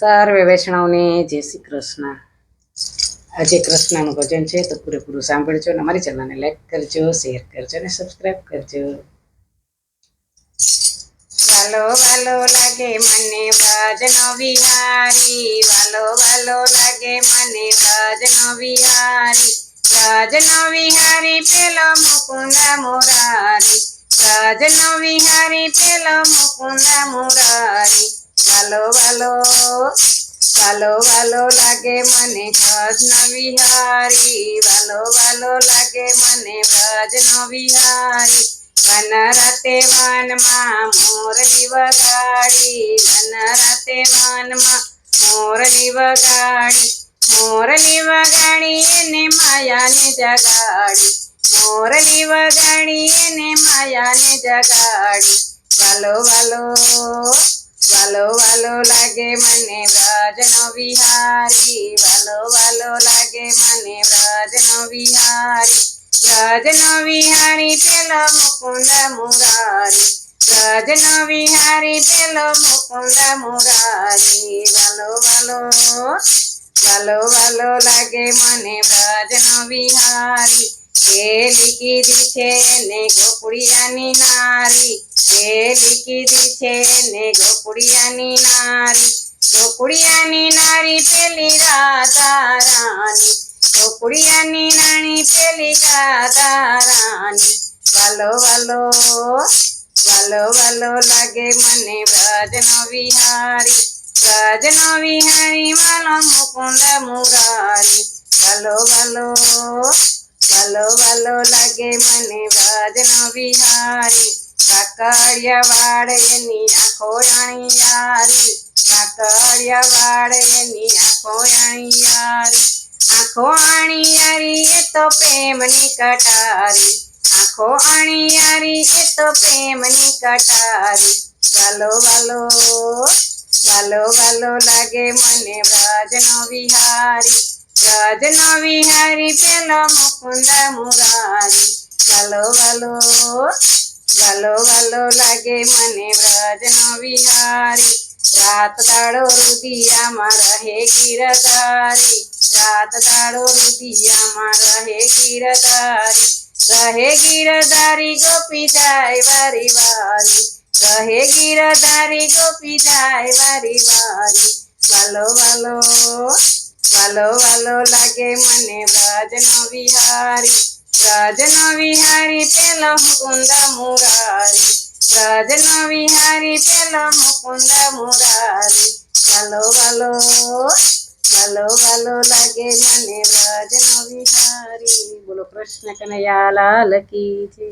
સર્વે વૈષ્ણવને જય શ્રી કૃષ્ણ। આજે કૃષ્ણનું ભજન છે તો પૂરેપૂરું સાંભળજો અને મારી ચેનલને લાઈક કરજો, શેર કરજો અને સબસ્ક્રાઈબ કરજો। વાલો વાલો લાગે મને વ્રજનો વિહારી, વાલો વાલો લાગે મને વ્રજનો વિહારી, વ્રજનો વિહારી પેલો મુકુંદ મુરારી, વ્રજનો વિહારી પેલો મુકુંદ મુરારી। વાલો વાલો વાલો વાલો લાગે મને વ્રજનો વિહારી, વાલો વાલો લાગે મને વ્રજનો વિહારી। વન રાતે વનમાં મોરલી વગાડી, વન રાતે વનમાં મોરલી વગાડી, મોરલી વગાડી એને માયાને જગાડી, મોરલી વગાડી એને માયાને જગાડી। વાલો વાલો વાલો વાલો લાગે મને વ્રજનો વિહારી, વાલો વાલો લાગે મને વ્રજનો વિહારી, વ્રજનો વિહારી પેલો મુકુંદ મુરારી, વ્રજનો વિહારી પેલો મુકુંદ મુરારી। વાલો વાલો વાલો વાલો લાગે મને વ્રજનો વિહારી, પેલી કીધી છે ને ગોકુળિયાની નારી, પેલી કીધી છે ને ગોકુળિયાની નારી, ગોકુળિયાની નારી પેલી રાધા રાણી, ગોકુળિયાની નાની પેલી રાધા રાણી। વાલો વાલો વાલો વાલો લાગે મને વ્રજનો વિહારી, વ્રજનો વિહારી વાલો મુકુંદ મુરારી। વાલો વાલો વાલો વાલો લાગે મને વ્રજનો વિહારી, કાકડિયા વાળ એની આંખો અણિયારી, કાકડિયા વાળ એની આંખો અણિયારી, આંખો અણિયારી એ તો પ્રેમની કટારી, આંખો અણિયારી એ તો પ્રેમની કટારી। વાલો વાલો વાલો વાલો લાગે મને વ્રજનો વિહારી, વ્રજનો વિહારી પેલો મુકુંદ મુરારી। વાલો વાલો વાલો વાલો લાગે મને વ્રજનો વિહારી, રાત દાડો રુદિયામાં રહે ગીરધારી, રાત દાડો રુદિયામાં રહે ગીરધારી, રહે ગીરધારી ગોપી જાય વારી વારી, રહે ગીરધારી ગોપી જાય વારી વારી। વાલો વાલો વાલો વાલો લાગે મને વ્રજનો વિહારી, વ્રજનો વિહારી પેલો મુકુંદ મુરારી, વ્રજનો વિહારી પેલો મુકુંદ મુરારી। વાલો વાલો વાલો વાલો લાગે મને વ્રજનો વિહારી। બોલો કૃષ્ણ કનૈયા લાલ કી જય।